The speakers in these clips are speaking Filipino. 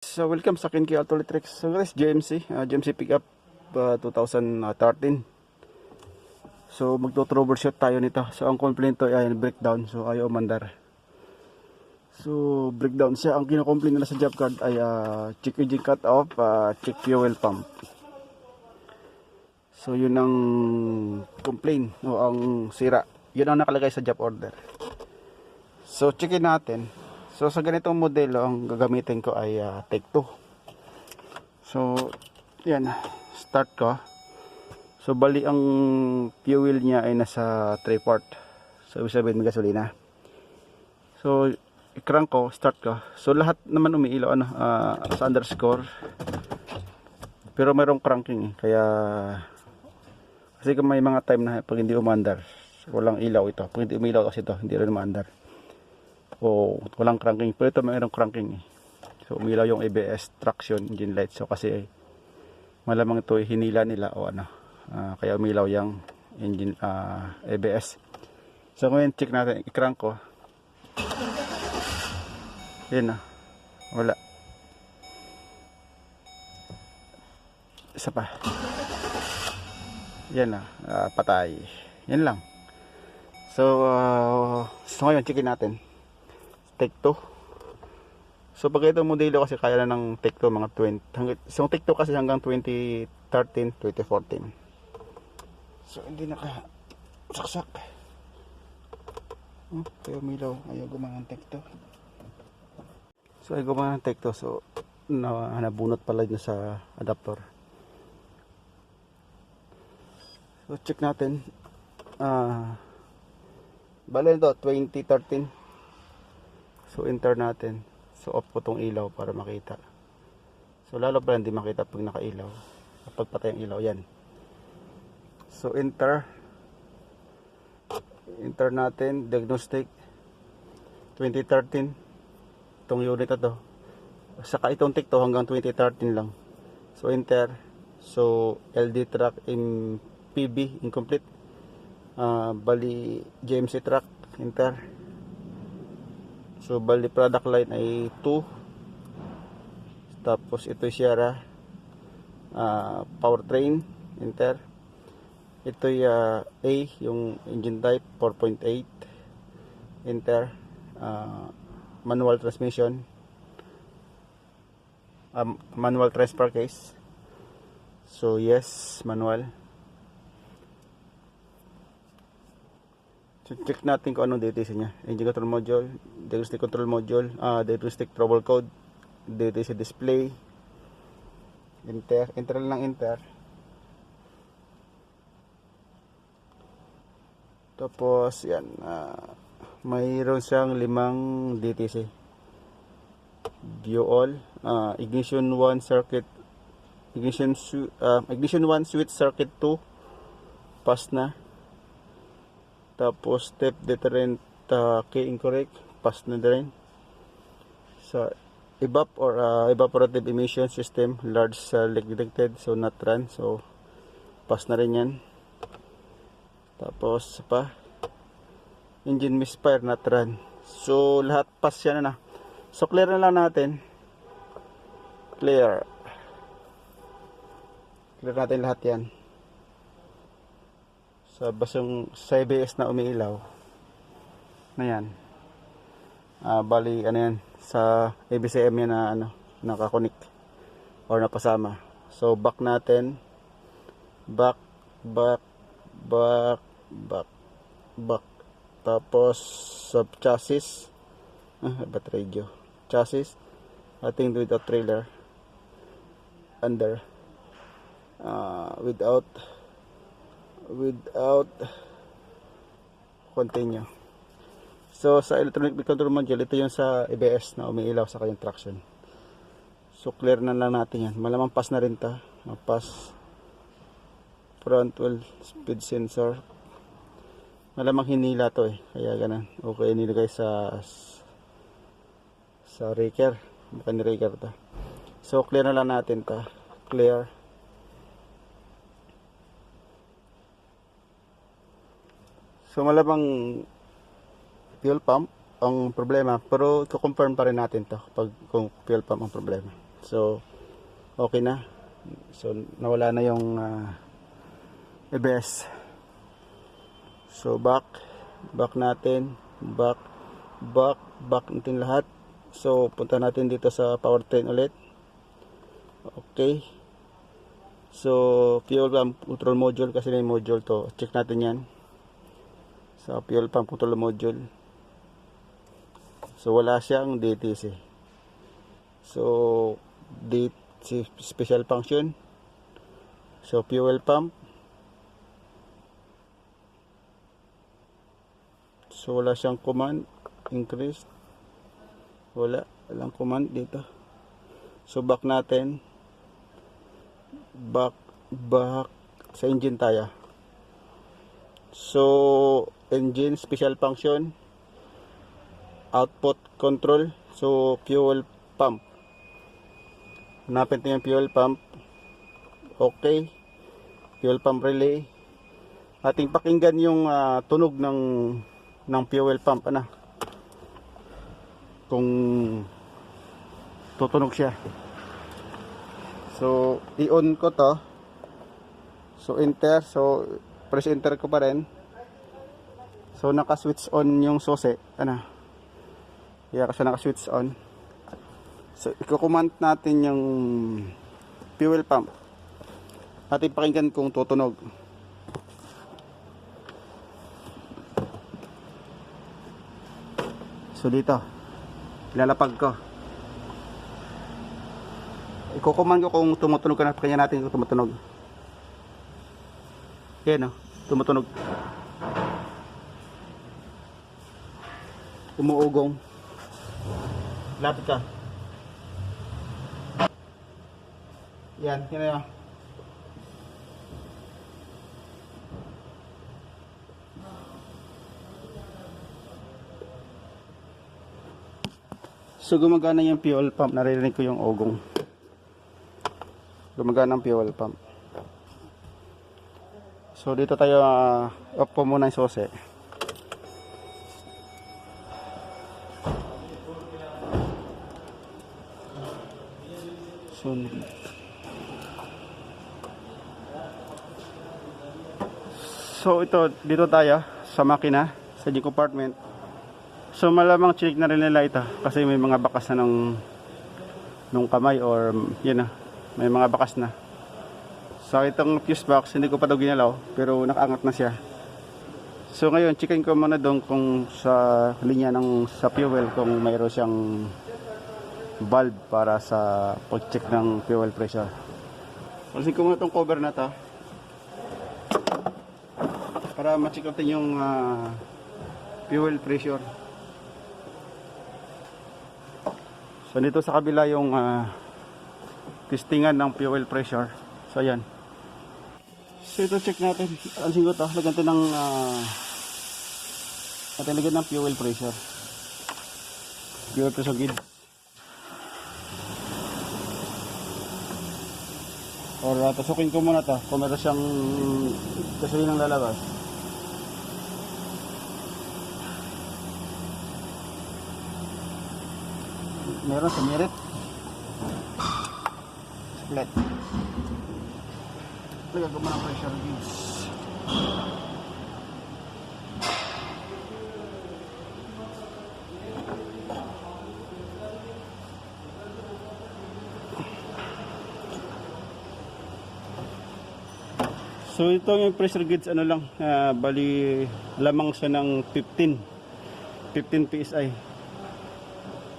So welcome sa akin kay Auto Electrics. So guys, GMC pickup 2013. So magto-troubleshoot tayo nito. So ang complaint to ay breakdown. So ayaw umandar. So breakdown siya. Ang kino-complain nila sa job card ay check engine cut off, check fuel pump. So yun ang complaint o ang sira. Yun ang nakalagay sa job order. So checkin natin. So sa ganitong modelo ang gagamitin ko ay take 2. So yan, start ko. So bali ang fuel niya ay nasa 3/4. So ibig sabihin may gasolina. So i-crank ko, start ko. So lahat naman umiilaw sa underscore. Pero mayroong cranking kaya kasi may mga time na pag hindi umandar, walang ilaw ito. Pag hindi umilaw kasi ito, hindi rin umandar. O walang cranking, pero ito mayroong cranking So umilaw yung ABS traction engine light. So kasi malamang ito hinila nila o kaya umilaw yung engine ABS. So ngayon check natin, i-crank ko. Yan wala. Isa pa. Yan patay. Yan lang. So ngayon checkin natin take 2. So pag itong modelo kasi kaya na ng take 2 mga 20. So take 2 kasi hanggang 2013, 2014. So hindi saksak. Kaya umilaw. Ayaw gumana ng take 2. So ayaw gumana ng take 2. So nabunot pala dyan sa adapter. So check natin. Bale ito 2013. So enter natin. So off ko tong ilaw para makita. So lalo pa hindi makita pag nakailaw. Kapag patay ang ilaw yan. So enter natin diagnostic 2013 itong unit na to. Saka itong take to hanggang 2013 lang. So enter. So LD track in PB incomplete. Bali GMC track enter. So bali product line ay 2. Tapos ito Sierra powertrain enter. Ito A yung engine type 4.8 enter. Manual transmission, manual transfer case. So yes, manual. So check natin kung anong DTC niya. Engine control module, diagnostic control module, diagnostic trouble code, DTC display. Enter lang enter. Tapos yan, mayroon siyang 5 DTC. View all, ignition 1 circuit, ignition 1 switch circuit 2 pass na. Tapos step deterrent key incorrect, pass na din. Sa evap or evaporative emission system, large leak detected, so not run, so pass na rin yan. Tapos pa engine misfire, not run, so lahat pass yan So clear na lang natin, clear natin lahat yan. So basong sa ABS na umiilaw na yan, bali yan sa ABCM yan na nakakonik or napasama. So back natin, back. Tapos sub chassis, ba't radio chassis, ating without trailer, under, without continue. So sa electronic control module, ito yung sa ABS na umiilaw sa kanyang traction. So clear na lang natin yan. Malamang pass na rin ta. Pass front wheel speed sensor. Malamang hinila to kaya ganun. Okay, nilagay sa raker. Baka ni raker ta. So clear na lang natin ta. Clear. So malamang fuel pump ang problema, pero i-confirm pa rin natin to kung fuel pump ang problema. So okay na. So nawala na yung ABS. So back natin, back natin lahat. So punta natin dito sa powertrain ulit. Okay. So fuel pump control module, kasi may module to. Check natin yan. Sa fuel pump control module. So wala siyang DTC. So DTC special function. So fuel pump. So wala siyang command increase. Walang command dito. So back natin. Back sa engine tayo. So engine special function, output control. So fuel pump, hanapin natin yung fuel pump. Okay, fuel pump relay. Ating pakinggan yung tunog ng fuel pump, kung tutunog siya. So i-on ko to. So enter. So press enter ko pa rin. So naka-switch on yung susi. Kaya kasi naka-switch on. So i-command natin yung fuel pump. Ating pakinggan kung tutunog. So dito, ilalapag ko. Iko-command ko kung tumutunog ka na. Pakinggan natin kung tumutunog. Yan tumutunog. Umuugong. Lapit ka. Yan na. So gumagana yung fuel pump. Naririnig ko yung ugong. Gumagana ang fuel pump. So dito tayo off po muna yung susi. So ito, dito tayo sa makina, sa engine compartment. So malamang check na rin nila ito kasi may mga bakas na nung kamay, or yun may mga bakas na. So itong fuse box hindi ko pa daw ginalaw, pero nakaangat na siya. So ngayon checkin ko muna doon kung sa linya sa fuel kung mayroon siyang valve para sa pag-check ng fuel pressure. Alisin ko muna itong cover na to para ma-check natin yung fuel pressure. So dito sa kabila yung testingan ng fuel pressure. So ayan. So ito check natin. Alisin ko ito. Lagyan natin ng fuel pressure. Fuel pressure gauge. Or tusukin ko muna ito kung meron siyang gasoline ng lalabas. Meron sa merit. Split. Lagyan ko muna ang pressure gauge. So ito yung pressure gauge bali lamang siya ng 15 PSI.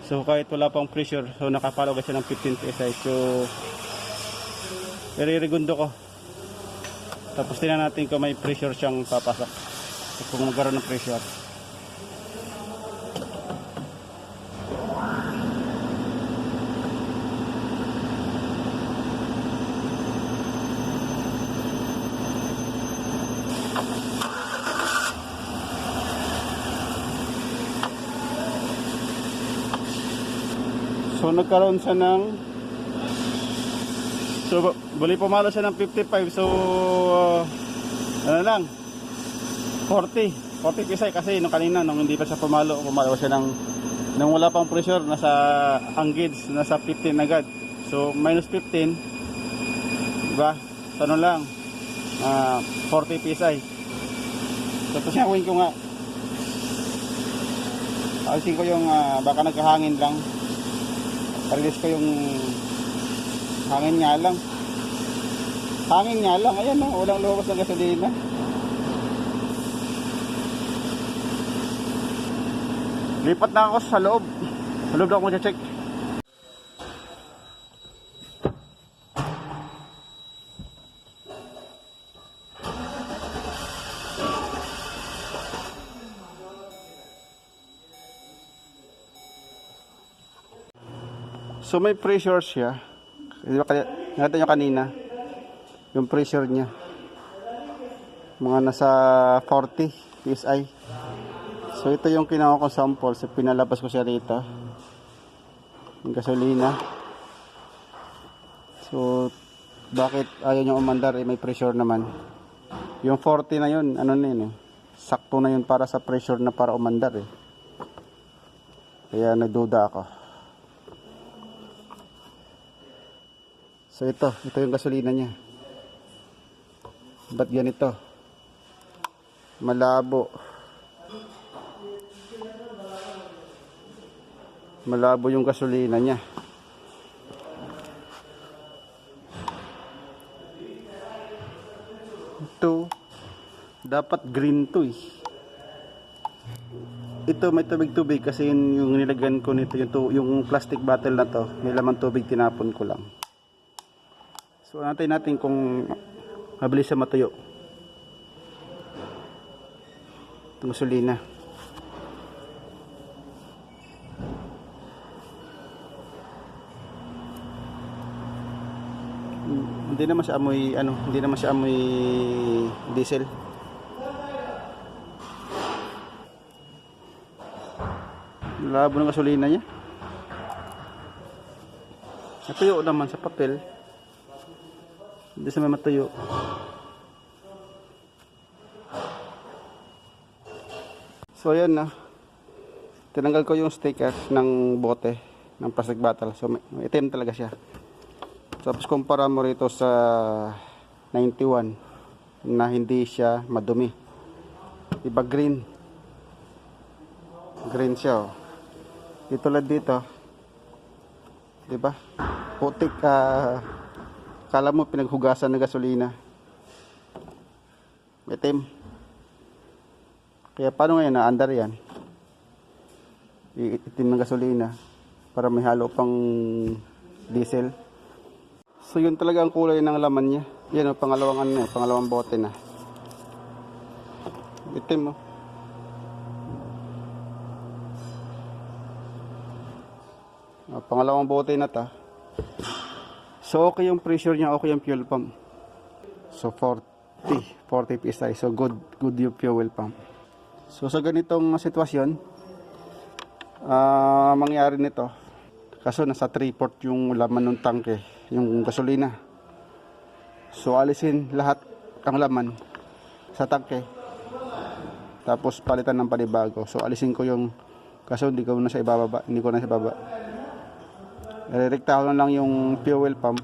So kahit wala pang pressure, so nakapalo siya ng 15 PSI. So irerigundo ko. Tapos tingnan natin kung may pressure siyang papasok. So, kung magkaroon ng pressure. So nagkaroon siya ng bali pumalo siya ng 55. So ano lang 40 PSI kasi nung kanina nung hindi pa siya pumalo siya nung wala pang pressure, nasa ang gauge nasa 15 agad. So minus 15, diba? So ano lang, 40 psi. So tapos gawin ko nga, alisin ko yung baka nagkahangin lang, release ko yung hangin nga lang, ayan na, walang lumabas ng gasolina. Lipat na ako sa loob na ako mag-check. So may pressure siya. Nakita nyo kanina yung pressure niya, mga nasa 40 psi. So ito yung kinuha ko sample. So pinalabas ko siya rito, yung gasolina. So bakit ayaw nyo umandar? May pressure naman. Yung 40 na yun, ano na yun, sakto na yun para sa pressure na para umandar Kaya nagduda ako. So ito yung gasolina niya. Ba't ganito? Malabo yung gasolina niya. Ito dapat green to Ito may tubig kasi yung nilagyan ko nito, yung plastic bottle na to, may laman tubig, tinapon ko lang. So natin kung mabilis siya matuyo itong gasolina. Hindi naman siya amoy diesel. Labo ng gasolina niya. Natuyo naman sa papel. Hindi sa may matuyo. So ayan na. Tinanggal ko yung sticker ng bote ng plastic bottle. So may itim talaga siya. Tapos kumpara mo rito sa 91 na hindi siya madumi. Iba green. Green siya Ito lang dito. Diba? Putik kala mo pinaghugasan ng gasolina. Itim. Kaya paano ngayon naandar yan? Itim ng gasolina para may halo pang diesel. So yun talaga ang kulay ng laman niya. Yan pangalawang bote na. Itim pangalawang bote na ta. So okay yung pressure niya, okay yung fuel pump. So 40 psi. So good yung fuel pump. So sa ganitong sitwasyon, mangyari nito. Kaso nasa 3/4 yung laman ng tangke, yung gasolina. So alisin lahat ang laman sa tangke. Tapos palitan ng panibago. So alisin ko yung, kaso hindi ko na siya ibababa. Direkta ko lang yung fuel pump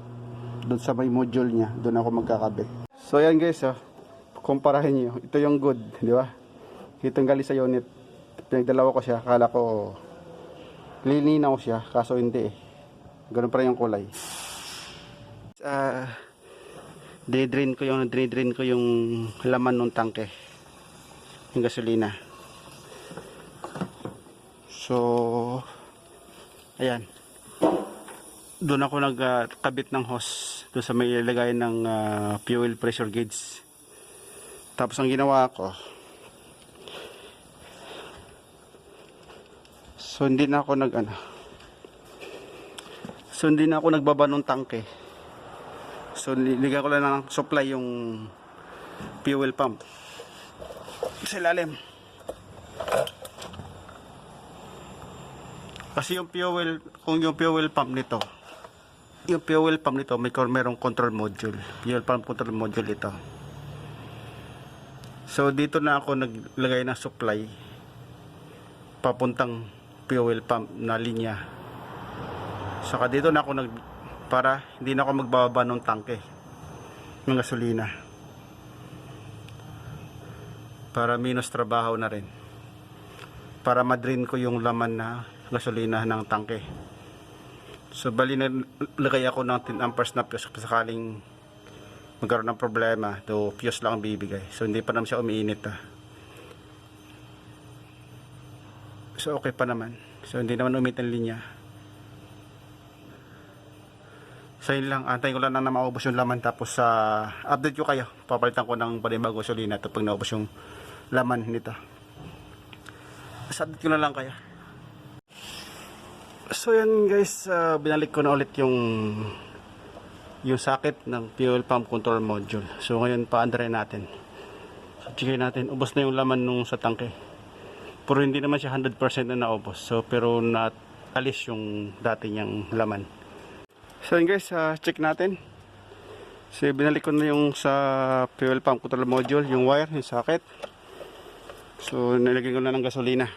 doon sa may module niya. Doon ako magkakabit. So yan guys, kumparahin niyo. Ito yung good, di ba? Itong galing sa unit. Pinagdalawa ko siya. Akala ko lilinaw siya, kaso hindi Ganun pa rin yung kulay. Dinidrain ko yung laman ng tangke, yung gasolina. So ayan, doon ako nagkabit ng hose doon sa may ilagay ng fuel pressure gauge. Tapos ang ginawa ko, so hindi na ako nagbaba ng tangke. So niligyan ko lang ng supply yung fuel pump sa ilalim. Kasi yung fuel pump nito merong control module. Fuel pump control module ito. So dito na ako naglagay ng supply papuntang fuel pump na linya. Saka dito na ako para hindi na ako magbababa ng tangke ng gasolina, para minus trabaho na rin, para ma-drain ko yung laman na gasolina ng tangke. So bali nilagay ako ng 10 amperes na fuse sakaling magkaroon ng problema, to fuse lang ang bibigay. So hindi pa naman siya umiinit So okay pa naman. So hindi naman umit ang linya. So yun lang, antayin ko lang na maubos yung laman, tapos update ko kayo. Papalitan ko ng panibagong gasolina ito pag naubos yung laman nito. So update ko na lang kayo. So yan guys, binalik ko na ulit yung socket ng fuel pump control module. So ngayon pa-andray natin. So checkin natin, ubos na yung laman nung sa tangke. Pero hindi naman siya 100% na naubos. So pero alis yung dati niyang laman. So yun guys, check natin. So binalik ko na yung sa fuel pump control module, yung wire, yung socket. So nilagyan ko na ng gasolina,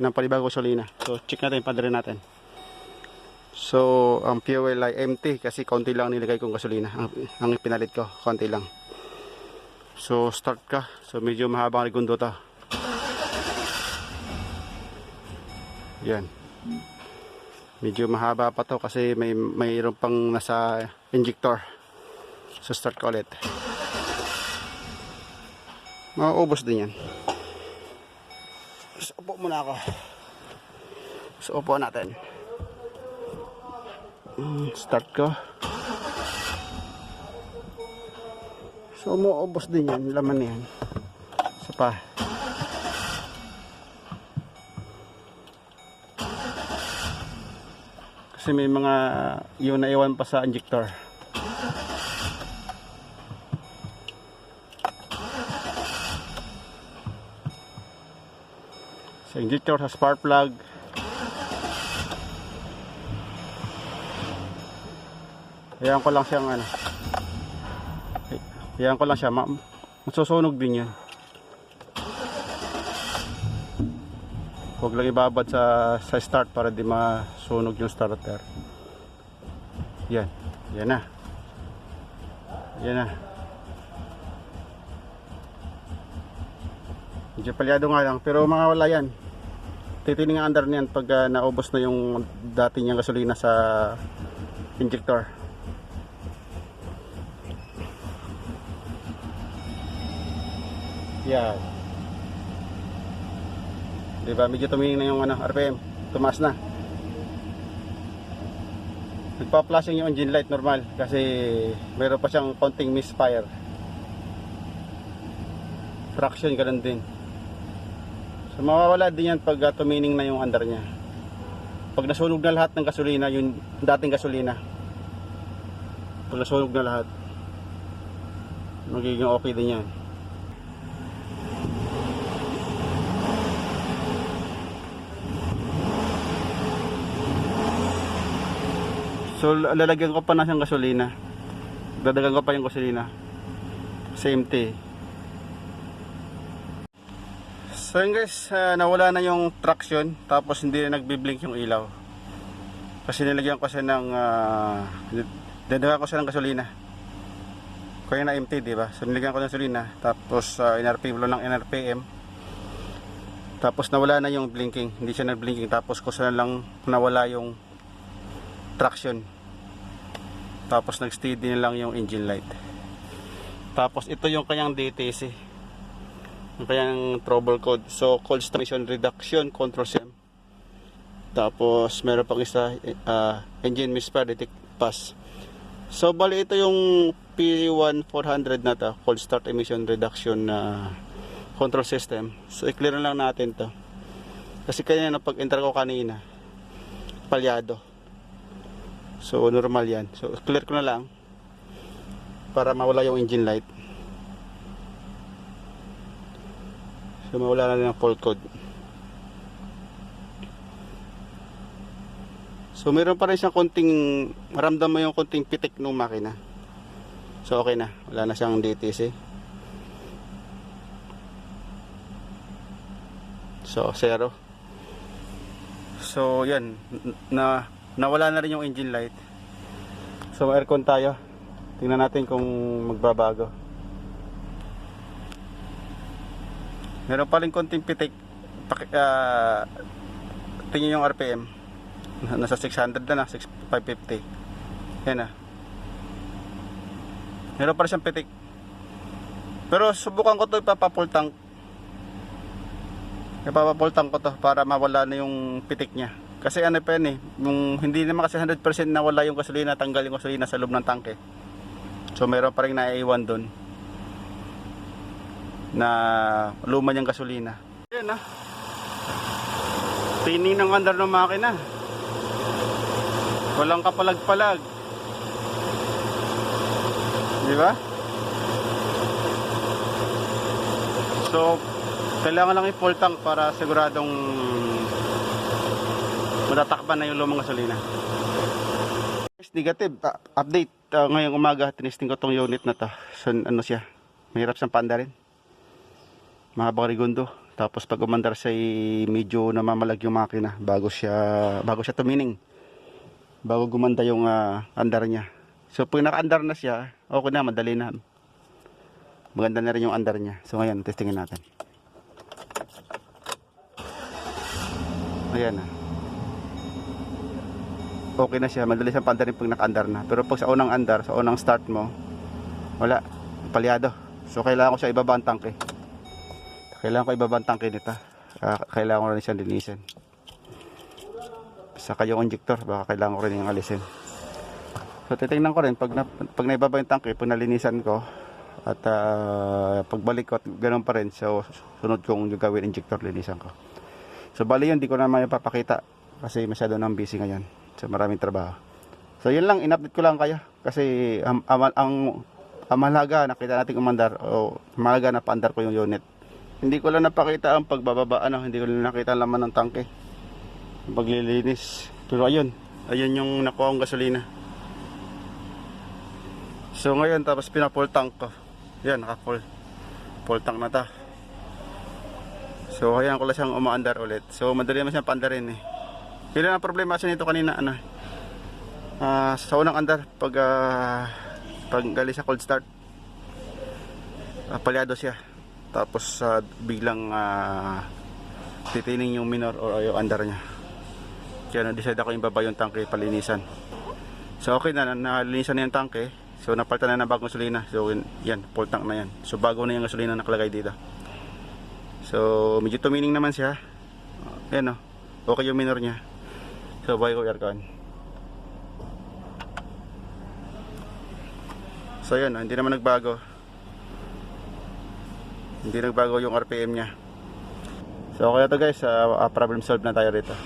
ng panibagong gasolina. So check natin, pa-andray natin. So ang fuel ay empty kasi konti lang nilagay kong gasolina. Ang pinalit ko, konti lang. So start ka. So medyo mahabang segundo to. Yan. Medyo mahaba pa to kasi mayroon pang nasa injector. So start ko ulit. Mauubos din yan. So upo muna ako. So upo natin. Start ko. So mauubos din yan, laman na yan. Isa pa. Kasi may mga yun na iwan pa sa injector. Sa injector, sa spark plug. Hayaan ko lang siyang hayaan ko lang siya, masusunog din yan. Huwag lang ibabad sa start para di masunog yung starter. Yan. Yan na. Yan na. Medyo palyado nga lang, pero wala yan. Titining ang under niyan pag naubos na yung dati niyang gasolina sa injector. Yan. Diba, medyo tumingin na yung RPM, tumaas na. Nagpa-flashing yung engine light normal kasi mayroon pa siyang konting misfire. Traction ganun din. So mawawala din yan pag tumingin na yung under nya. Pag nasunog na lahat ng gasolina, yung dating gasolina, pag nasunog na lahat, magiging okay din yan. So lalagyan ko pa na siyang gasolina. Dadagan ko pa yung gasolina. Same empty. So yun guys, nawala na yung traction, tapos hindi na nagbi-blink yung ilaw. Kasi nilagyan ko siya ng dadagan ko siya ng gasolina. Kaya na empty, di ba? So nilagyan ko ng gasolina, tapos NRPM lang NRPM. Tapos nawala na yung blinking, hindi siya nag-blinking, tapos ko na lang nawala yung traction. Tapos nag-steady na lang yung engine light. Tapos ito yung kanyang DTC, yung kanyang trouble code. So cold start emission reduction control system. Tapos meron pang isa, engine misfire detect pass. So bali ito yung P1400 na to, cold start emission reduction control system. So i-clear na lang natin to kasi kanya pag enter ko kanina palyado. So normal yan. So clear ko na lang para mawala yung engine light. So mawala na rin ang fault code. So meron pa rin siyang konting, maramdam mo yung konting pitik ng makina. So okay na, wala na siyang DTC. So 0. So yan, nawala na rin yung engine light. So aircon tayo. Tingnan natin kung magbabago. Meron pa rin konting pitik. Tingin yung RPM. Nasa 600 na, 550. Yan na. Meron pa rin siyang pitik. Pero subukan ko to, ipapapul tank. Ipapapul tank ko to para mawala na yung pitik niya. Kasi ano pa yan eh, yung hindi naman kasi 100% nawala yung gasolina, tanggal yung gasolina sa loob ng tanke. So meron pa rin naiiwan dun na luma niyang gasolina. Ayan na. Tining ng andar ng makina. Walang kapalag-palag. Di ba? So kailangan lang i-full tank para siguradong matatakpan na yung lumang gasolina. Negative update. Ngayong umaga tinisting ko tong unit na to. So ano siya, mahirap siyang paandarin, mahabang rigundo. Tapos pag umandar siya medyo namamalag yung makina bago siya tumining, bago gumanda yung andar niya. So pag naka-andar na siya, okay na, madali na, maganda na rin yung andar niya. So ngayon testingin natin. Ayan na, okay na siya, madali siyang paandarin pag naka-andar na. Pero pag sa unang andar, sa unang start mo, wala, palyado. So kailangan ko siya ibaba ang tangke. Kailangan ko ibaba ang tangke nito. Kailangan ko rin siyang linisin. Saka yung injector, baka kailangan ko rin yung alisin. So titingnan ko rin pag naibaba yung tangke, pag nalinisan ko at pagbalik ko at ganoon pa rin, so sunod kong yung gawin injector, linisan ko. So bali yun, di ko naman papakita kasi masyado nang busy ngayon. So maraming trabaho. So yun lang, in-update ko lang kayo kasi ang mahalaga nakita natin umandar, o mahalaga na paandar ko yung unit. Hindi ko lang napakita ang pagbababa, hindi ko lang nakita ang laman ng tangke, paglilinis. Pero ayun yung nakuha kong gasolina. So ngayon tapos pina-full tank ko. Yan, naka-full tank na ta. So hayaan ko lang siyang umaandar ulit. So madali naman siyang paandarin eh. Yun ang problema kasi nito kanina, sa unang andar, pag gali sa cold start, palyado siya. Tapos biglang titining yung minor o yung andar niya. Kaya na-decide ako yung baba yung tangke, palinisan. So okay na, nalinisan na yung tangke. So napalitan na ng bagong gasolina. So yan, full tank na yan. So bago na yung gasolina nakalagay dito. So medyo tumining naman siya. Yan okay yung minor niya. So buhay ko aircon. So yun, hindi naman nagbago. Hindi nagbago yung RPM niya. So okay to guys, problem solved na tayo rito.